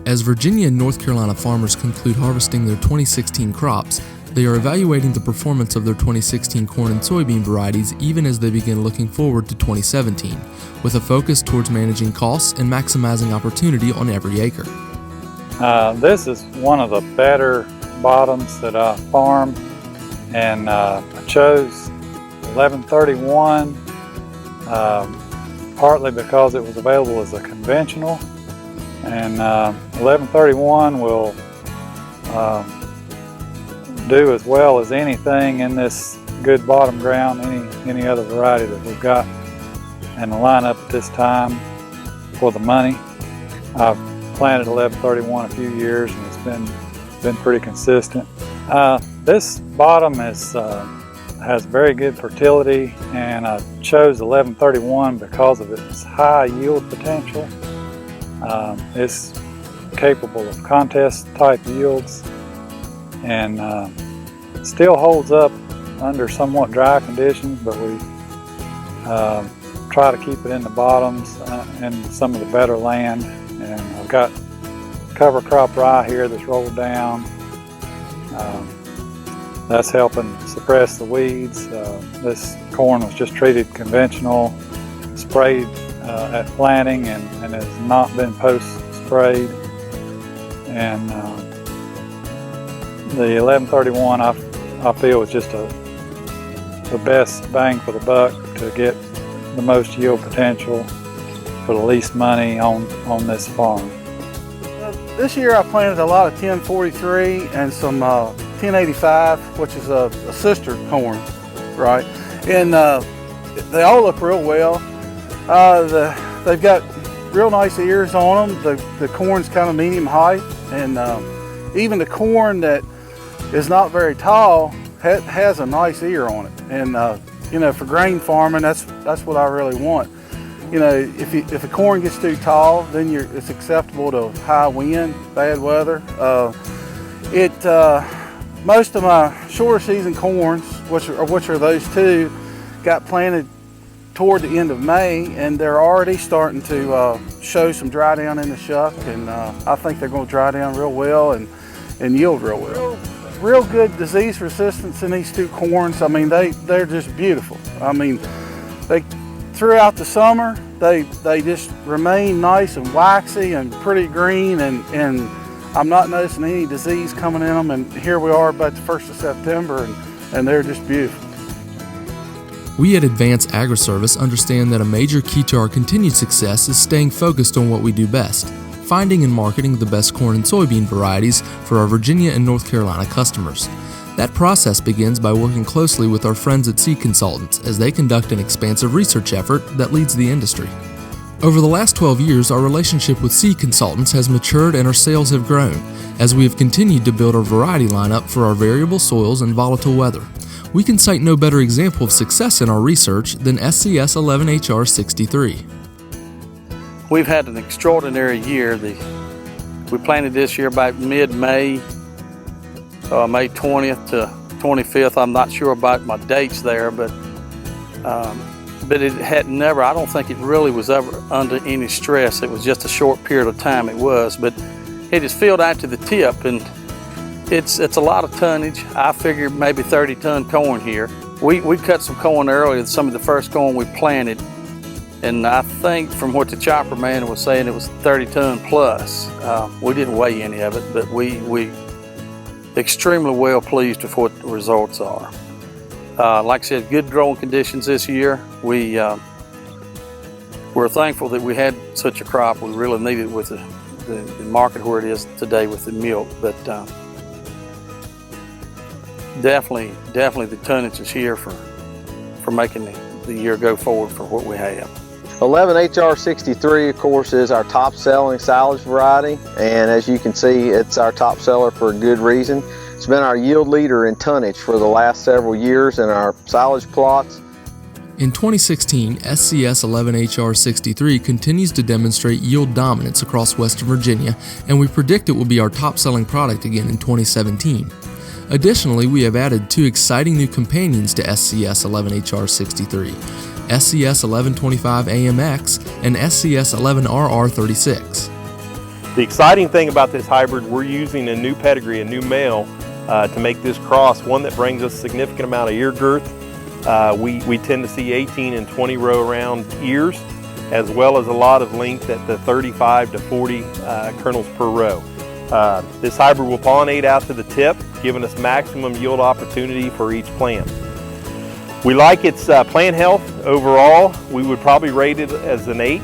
As Virginia and North Carolina farmers conclude harvesting their 2016 crops, they are evaluating the performance of their 2016 corn and soybean varieties even as they begin looking forward to 2017, with a focus towards managing costs and maximizing opportunity on every acre. This is one of the better bottoms that I farm, and I chose 1131 partly because it was available as a conventional, and 1131 will do as well as anything in this good bottom ground, any other variety that we've got in the lineup at this time for the money. I've planted 1131 a few years and it's been pretty consistent. This bottom has very good fertility, and I chose 1131 because of its high yield potential. It's capable of contest type yields, and still holds up under somewhat dry conditions, but we try to keep it in the bottoms and some of the better land. And I've got cover crop rye here that's rolled down. That's helping suppress the weeds. This corn was just treated conventional, sprayed at planting, and has not been post-sprayed. And the 1131 I feel is just the best bang for the buck to get the most yield potential for the least money on this farm. This year I planted a lot of 1043 and some 1085, which is a sister corn, right? And they all look real well. They've got real nice ears on them. The corn's kind of medium height, and even the corn that is not very tall has a nice ear on it. And you know, for grain farming, that's what I really want. You know, if the corn gets too tall, then it's acceptable to high wind, bad weather. Most of my shorter season corns, which are those two, got planted toward the end of May, and they're already starting to show some dry down in the shuck, and I think they're going to dry down real well and yield real well. Real good disease resistance in these two corns. I mean, they're just beautiful. I mean, throughout the summer, they just remain nice and waxy and pretty green, and I'm not noticing any disease coming in them. And here we are about the 1st of September, and they're just beautiful. We at Advanced Agri-Service understand that a major key to our continued success is staying focused on what we do best, finding and marketing the best corn and soybean varieties for our Virginia and North Carolina customers. That process begins by working closely with our friends at Seed Consultants as they conduct an expansive research effort that leads the industry. Over the last 12 years, our relationship with Seed Consultants has matured and our sales have grown as we have continued to build our variety lineup for our variable soils and volatile weather. We can cite no better example of success in our research than SCS 11HR63. We've had an extraordinary year. We planted this year about mid-May, May 20th to 25th. I'm not sure about my dates there, but it had never, I don't think it really was ever under any stress. It was just a short period of time it was, but it is filled out to the tip, and it's a lot of tonnage. I figured maybe 30-ton corn here. We cut some corn earlier, some of the first corn we planted, and I think from what the chopper man was saying, it was 30-ton plus. We didn't weigh any of it, but we extremely well pleased with what the results are. Like I said, good growing conditions this year. We're thankful that we had such a crop. We really needed it with the market where it is today with the milk, but definitely the tonnage is here for making the year go forward for what we have. 11HR63, of course, is our top selling silage variety, and as you can see, it's our top seller for a good reason. It's been our yield leader in tonnage for the last several years in our silage plots. In 2016, SCS 11HR63 continues to demonstrate yield dominance across Western Virginia, and we predict it will be our top-selling product again in 2017. Additionally, we have added two exciting new companions to SCS 11HR63, SCS 1125 AMX and SCS 11RR36. The exciting thing about this hybrid, we're using a new pedigree, a new male, to make this cross, one that brings us a significant amount of ear girth. We tend to see 18 and 20 row around ears, as well as a lot of length at the 35 to 40 kernels per row. This hybrid will pollinate out to the tip, giving us maximum yield opportunity for each plant. We like its plant health overall. We would probably rate it as an 8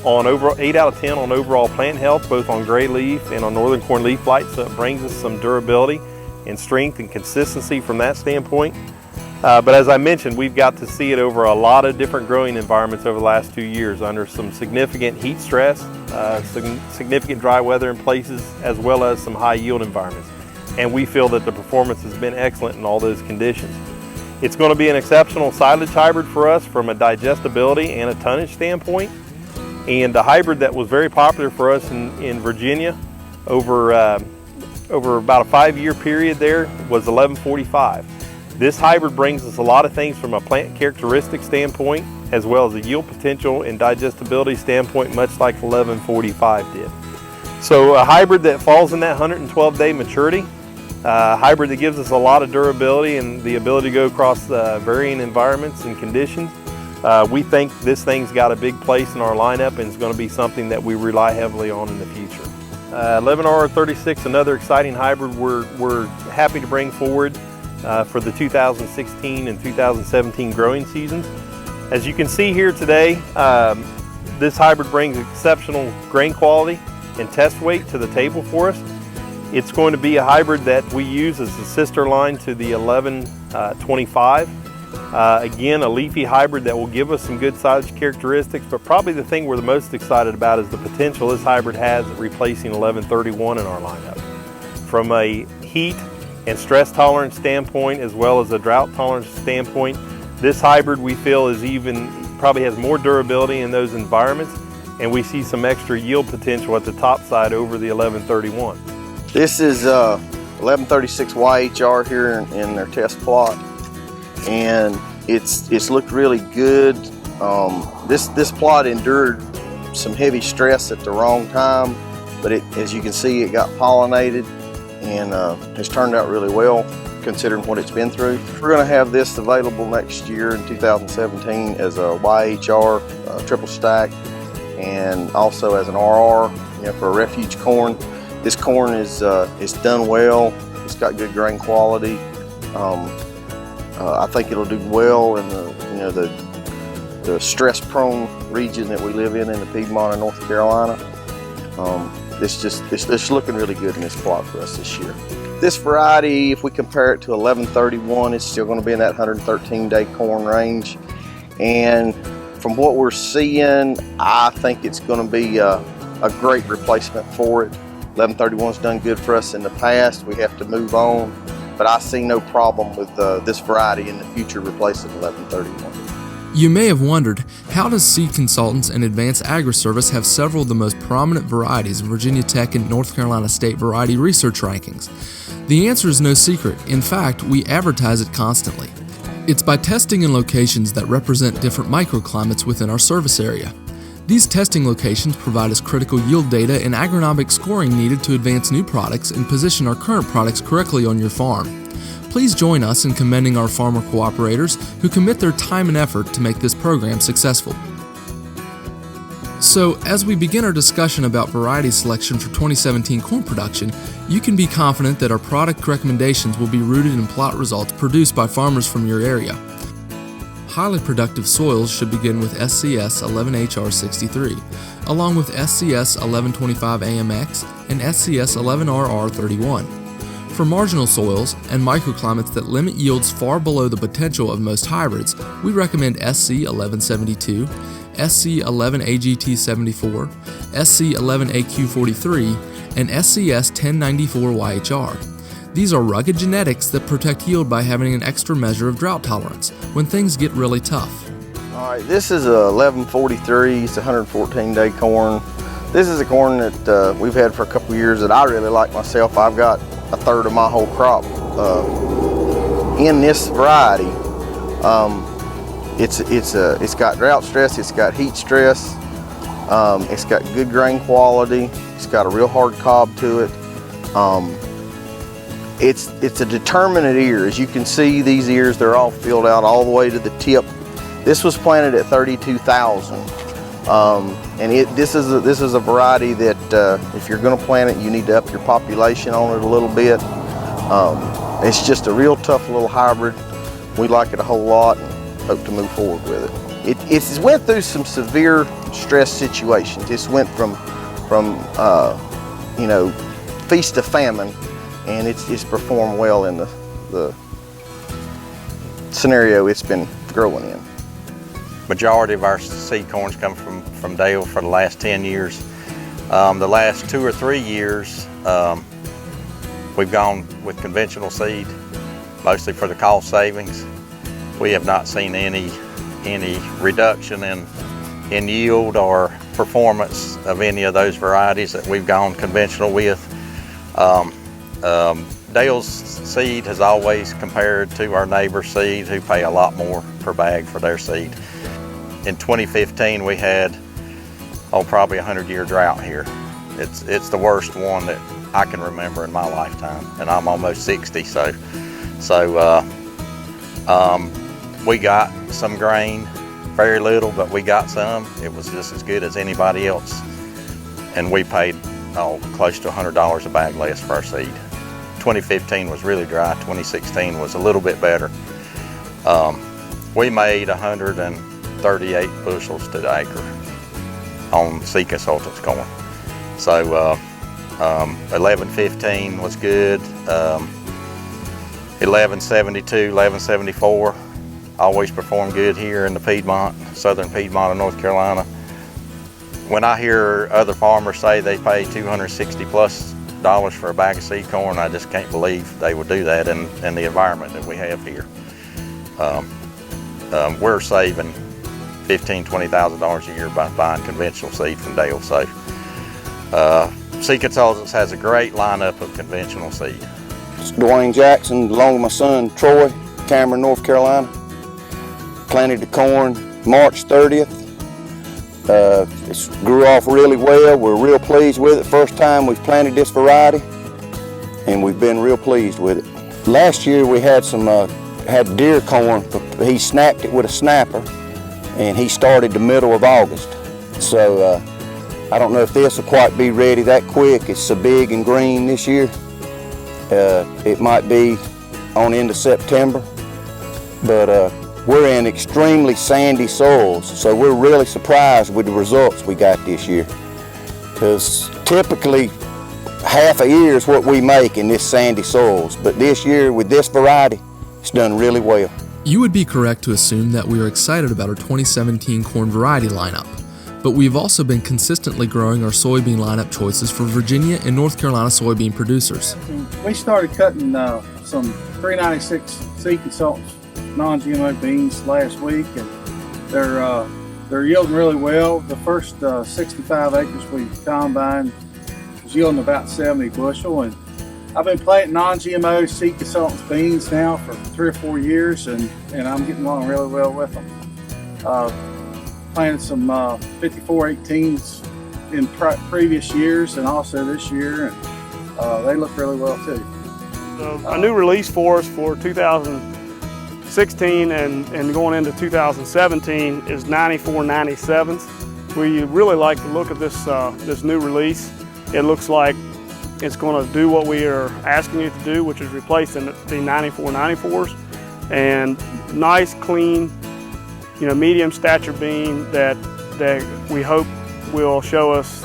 out of 10 on overall plant health, both on gray leaf and on northern corn leaf blight, so it brings us some durability and strength and consistency from that standpoint. But as I mentioned, we've got to see it over a lot of different growing environments over the last 2 years under some significant heat stress, significant dry weather in places, as well as some high yield environments. And we feel that the performance has been excellent in all those conditions. It's going to be an exceptional silage hybrid for us from a digestibility and a tonnage standpoint. And the hybrid that was very popular for us in Virginia over about a 5-year period there was 1145. This hybrid brings us a lot of things from a plant characteristic standpoint, as well as a yield potential and digestibility standpoint, much like 1145 did. So a hybrid that falls in that 112-day maturity, a hybrid that gives us a lot of durability and the ability to go across varying environments and conditions. We think this thing's got a big place in our lineup and it's going to be something that we rely heavily on in the future. 11R36, another exciting hybrid we're happy to bring forward for the 2016 and 2017 growing seasons. As you can see here today, this hybrid brings exceptional grain quality and test weight to the table for us. It's going to be a hybrid that we use as the sister line to the 1125. Again, a leafy hybrid that will give us some good silage characteristics, but probably the thing we're the most excited about is the potential this hybrid has at replacing 1131 in our lineup. From a heat and stress tolerance standpoint, as well as a drought tolerance standpoint, this hybrid we feel is probably has more durability in those environments, and we see some extra yield potential at the top side over the 1131. This is 1136 YHR here in their test plot, and it's looked really good. This plot endured some heavy stress at the wrong time, but as you can see, it got pollinated and has turned out really well considering what it's been through. We're going to have this available next year in 2017 as a YHR triple stack, and also as an RR, for a refuge corn. This corn is done well. It's got good grain quality. I think it'll do well in the stress-prone region that we live in the Piedmont of North Carolina. It's looking really good in this plot for us this year. This variety, if we compare it to 1131, it's still going to be in that 113-day corn range. And from what we're seeing, I think it's going to be a great replacement for it. 1131's done good for us in the past. We have to move on, but I see no problem with this variety in the future replacing 1131. You may have wondered, how does Seed Consultants and Advanced Agri-Service have several of the most prominent varieties in Virginia Tech and North Carolina State variety research rankings? The answer is no secret. In fact, we advertise it constantly. It's by testing in locations that represent different microclimates within our service area. These testing locations provide us critical yield data and agronomic scoring needed to advance new products and position our current products correctly on your farm. Please join us in commending our farmer cooperators who commit their time and effort to make this program successful. So, as we begin our discussion about variety selection for 2017 corn production, you can be confident that our product recommendations will be rooted in plot results produced by farmers from your area. Highly productive soils should begin with SCS 11HR63, along with SCS 1125 AMX and SCS 11RR31. For marginal soils and microclimates that limit yields far below the potential of most hybrids, we recommend SC 1172, SC 11AGT74, SC 11AQ43, and SCS 1094 YHR. These are rugged genetics that protect yield by having an extra measure of drought tolerance when things get really tough. All right, this is a 1143, it's a 114-day corn. This is a corn that we've had for a couple years that I really like myself. I've got a third of my whole crop in this variety. It's got drought stress, it's got heat stress, It's got good grain quality. It's got a real hard cob to it. It's a determinate ear. As you can see, these ears, they're all filled out all the way to the tip. This was planted at 32,000. And this is a variety that if you're going to plant it, you need to up your population on it a little bit. It's just a real tough little hybrid. We like it a whole lot and hope to move forward with it. It's went through some severe stress situations. It's went from you know, feast to famine, and it's performed well in the scenario it's been growing in. Majority of our seed corns come from Dale for the last 10 years. The last 2 or 3 years, we've gone with conventional seed, mostly for the cost savings. We have not seen any reduction in yield or performance of any of those varieties that we've gone conventional with. Dale's seed has always compared to our neighbor's seed, who pay a lot more per bag for their seed. In 2015, we had probably a 100-year drought here. It's the worst one that I can remember in my lifetime, and I'm almost 60. So we got some grain, very little, but we got some. It was just as good as anybody else, and we paid close to $100 a bag less for our seed. 2015 was really dry. 2016 was a little bit better. We made 138 bushels to the acre on Seed Consultants corn. So 1115 was good. 1172, 1174 always performed good here in the Piedmont, southern Piedmont of North Carolina. When I hear other farmers say they pay $260+ for a bag of seed corn, I just can't believe they would do that in the environment that we have here. We're saving $15,000, $20,000 a year by buying conventional seed from Dale. So Seed Consultants has a great lineup of conventional seed. It's Dwayne Jackson, along with my son Troy, Cameron, North Carolina. Planted the corn March 30th. It grew off really well. We're real pleased with it. First time we've planted this variety, and we've been real pleased with it. Last year we had had deer corn. He snapped it with a snapper, and he started the middle of August. So I don't know if this will quite be ready that quick. It's so big and green this year. It might be on into September, but we're in extremely sandy soils, so we're really surprised with the results we got this year. Because typically half a year is what we make in this sandy soils, but this year with this variety, it's done really well. You would be correct to assume that we are excited about our 2017 corn variety lineup, but we've also been consistently growing our soybean lineup choices for Virginia and North Carolina soybean producers. We started cutting some 396 Seed Consultants non-GMO beans last week, and they're yielding really well. The first 65 acres we combined was yielding about 70 bushel, and I've been planting non-GMO Seed Consultants beans now for 3 or 4 years, and I'm getting along really well with them. Planted some 5418s in previous years and also this year, and they look really well too. A new release for us for 2016 and going into 2017 is 9497s. We really like the look of this new release. It looks like it's going to do what we are asking it to do, which is replacing the 9494s, and nice, clean, medium stature bean that we hope will show us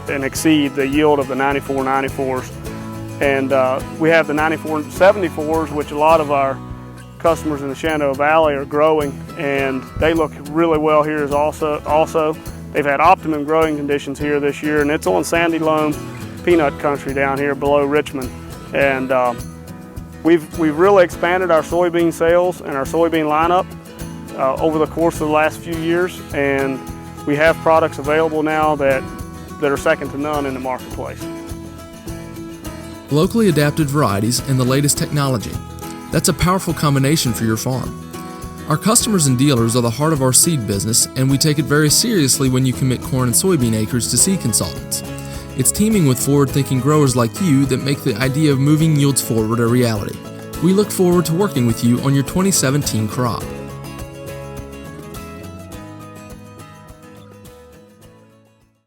and exceed the yield of the 9494s. And we have the 9474s, which a lot of our customers in the Shenandoah Valley are growing, and they look really well here as also. They've had optimum growing conditions here this year, and it's on sandy loam peanut country down here below Richmond. And we've really expanded our soybean sales and our soybean lineup over the course of the last few years, and we have products available now that are second to none in the marketplace. Locally adapted varieties and the latest technology. That's a powerful combination for your farm. Our customers and dealers are the heart of our seed business, and we take it very seriously when you commit corn and soybean acres to seed consultants. It's teaming with forward-thinking growers like you that make the idea of moving yields forward a reality. We look forward to working with you on your 2017 crop.